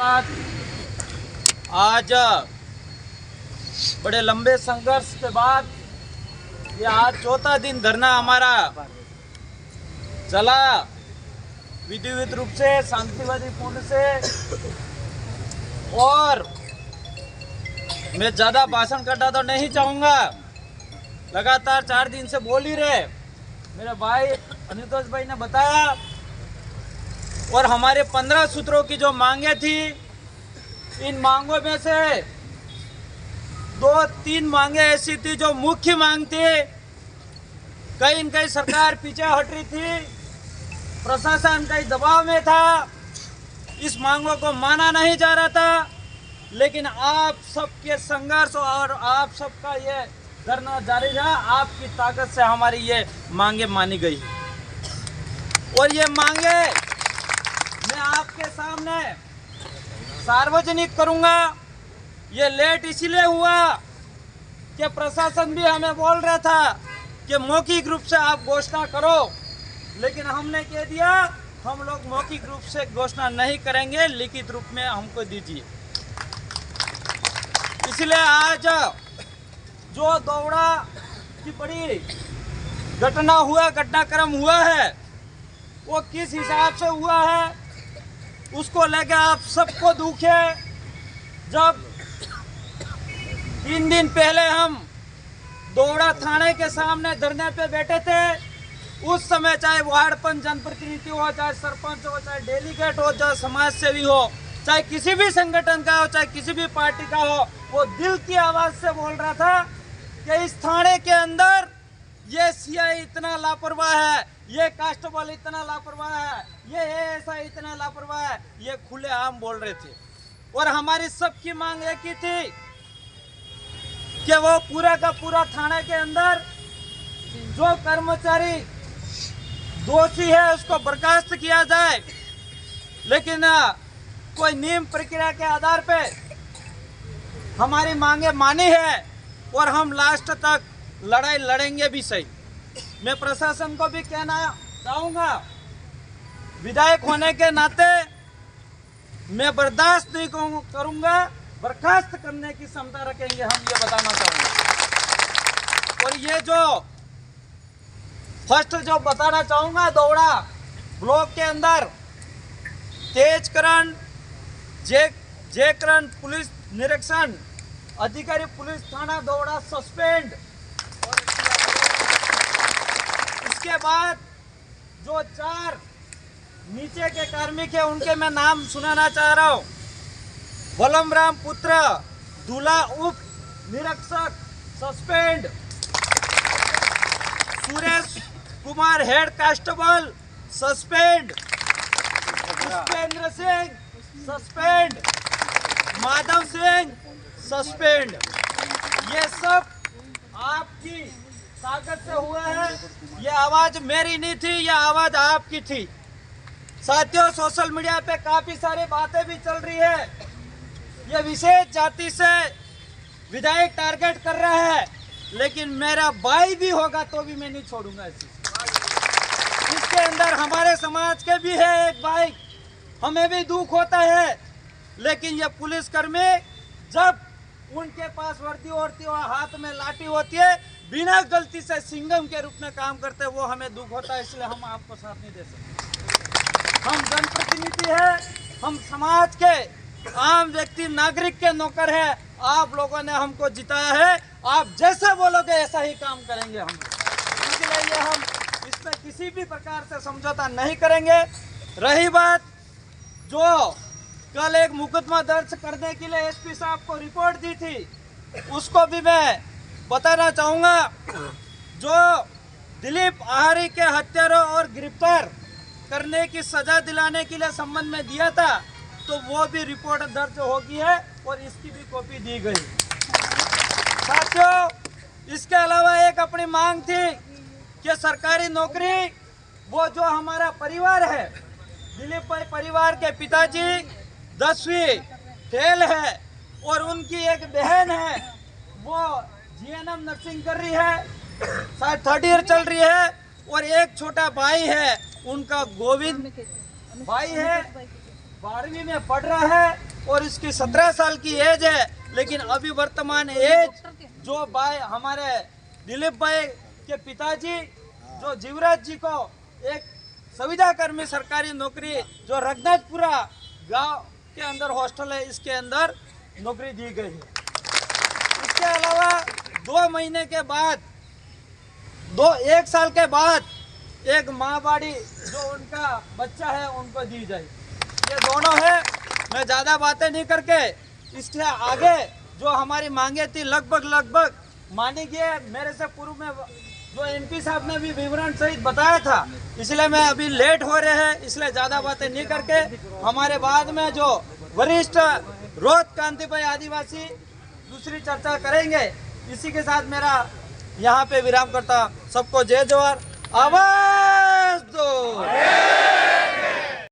बाद आज बड़े लंबे संघर्ष के बाद ये आज चौथा दिन धरना हमारा चला, विधिवत रूप से शांतिवादी पूर्ण से। और मैं ज़्यादा भाषण करना तो नहीं चाहूँगा, लगातार 4 दिन से बोल ही रहे मेरे भाई अनुतोष भाई ने बताया। और हमारे 15 सूत्रों की जो मांगे थी, इन मांगों में से 2-3 मांगे ऐसी थी जो मुख्य मांग थी। कहीं न कहीं सरकार पीछे हट रही थी, प्रशासन कई दबाव में था, इस मांगों को माना नहीं जा रहा था। लेकिन आप सबके संघर्ष और आप सबका ये धरना जारी रहा, आपकी ताकत से हमारी ये मांगे मानी गई। और ये मांगे मैं आपके सामने सार्वजनिक करूंगा। ये लेट इसलिए हुआ कि प्रशासन भी हमें बोल रहा था कि मौखिक रूप से आप घोषणा करो, लेकिन हमने कह दिया हम लोग मौखिक रूप से घोषणा नहीं करेंगे, लिखित रूप में हमको दीजिए। इसलिए आज जो दौड़ा की बड़ी घटनाक्रम हुआ है, वो किस हिसाब से हुआ है उसको लेकर आप सबको दुख है। जब 3 दिन पहले हम दौड़ा थाने के सामने धरने पे बैठे थे, उस समय चाहे वार्ड पंच जनप्रतिनिधि हो, चाहे सरपंच हो, चाहे डेलीगेट हो, चाहे समाज सेवी हो, चाहे किसी भी संगठन का हो, चाहे किसी भी पार्टी का हो, वो दिल की आवाज से बोल रहा था कि इस थाने के अंदर ये सीआई इतना लापरवाह है, ये कांस्टेबल इतना लापरवाह है, ये एएसआई इतना लापरवाह है, ये खुलेआम बोल रहे थे। और हमारी सबकी मांग एक ही थी कि वो पूरा का पूरा थाने के अंदर जो कर्मचारी दोषी है उसको बर्खास्त किया जाए। लेकिन कोई नियम प्रक्रिया के आधार पे हमारी मांगे मानी है और हम लास्ट तक लड़ाई लड़ेंगे भी सही। मैं प्रशासन को भी कहना चाहूँगा, विधायक होने के नाते मैं बर्दाश्त नहीं करूँगा, बर्खास्त करने की क्षमता रखेंगे हम, ये बताना चाहूँगा। और ये जो फर्स्ट जो बताना चाहूँगा, दौड़ा ब्लॉक के अंदर तेजकरण जयकरण पुलिस निरीक्षण अधिकारी पुलिस थाना दौड़ा सस्पेंड। इसके बाद जो 4 नीचे के कार्मिक है उनके मैं नाम सुनाना चाह रहा हूँ। वलमराम पुत्र दूल्हा उप निरीक्षक suspend, Suresh Kumar head constable suspend, Pushpendra Singh suspend, Madhav Singh suspend. ये सब आपकी ताकत से हुआ है। ये आवाज मेरी नहीं थी, ये आवाज आपकी थी। साथियों, सोशल मीडिया पे काफी सारी बातें भी चल रही है। ये विशेष जाति से विधायक टारगेट कर रहा है, लेकिन मेरा भाई भी होगा तो भी मैं नहीं छोड़ूंगा इसे। इसके अंदर हमारे समाज के भी है एक भाई, हमें भी दुख होता है। लेकिन ये पुलिसकर्मी जब उनके पास वर्दी होती है, हाथ में लाठी होती है, बिना गलती से सिंघम के रूप में काम करते हैं, वो हमें दुख होता है। इसलिए हम आपको साथ नहीं दे सकते। हम जनप्रतिनिधि हैं, हम समाज के आम व्यक्ति नागरिक के नौकर हैं। आप लोगों ने हमको जिताया है, आप जैसा बोलोगे ऐसा ही काम करेंगे हम। इसलिए हम इसमें किसी भी प्रकार से समझौता नहीं करेंगे। रही बात जो कल एक मुकदमा दर्ज करने के लिए एसपी साहब को रिपोर्ट दी थी, उसको भी मैं बताना चाहूँगा। जो दिलीप आहारी के हत्यारों और गिरफ्तार करने की सजा दिलाने के लिए संबंध में दिया था, तो वो भी रिपोर्ट दर्ज हो गई है और इसकी भी कॉपी दी गई। साथियों, इसके अलावा एक अपनी मांग थी कि सरकारी नौकरी, वो जो हमारा परिवार है, दिलीप भाई परिवार के पिताजी 10वीं फेल है और उनकी एक बहन है, वो जीएनएम नर्सिंग कर रही है, शायद 3rd ईयर चल रही है। और एक छोटा भाई है, उनका गोविंद भाई है, 12वीं में पढ़ रहा है। और इसकी 17 साल की एज है, लेकिन अभी वर्तमान एज जो भाई हमारे दिलीप भाई के पिताजी जो जीवराज जी को एक संविदा कर्मी सरकारी नौकरी जो रघुनाथपुरा गांव के अंदर हॉस्टल है, इसके अंदर नौकरी दी गई है। इसके अलावा 2 महीने के बाद 1 साल के बाद एक माहवाड़ी जो उनका बच्चा है उनको दी जाए। ये दोनों है। मैं ज़्यादा बातें नहीं करके इसके आगे जो हमारी मांगे थी लगभग मानी गई। मेरे से पूर्व में जो एमपी साहब ने भी विवरण सहित बताया था, इसलिए मैं अभी लेट हो रहे हैं, इसलिए ज़्यादा बातें नहीं करके हमारे बाद में जो वरिष्ठ रोहत कांति भाई आदिवासी दूसरी चर्चा करेंगे। इसी के साथ मेरा यहाँ पे विराम करता। सबको जय जवाहर, आवाज दो।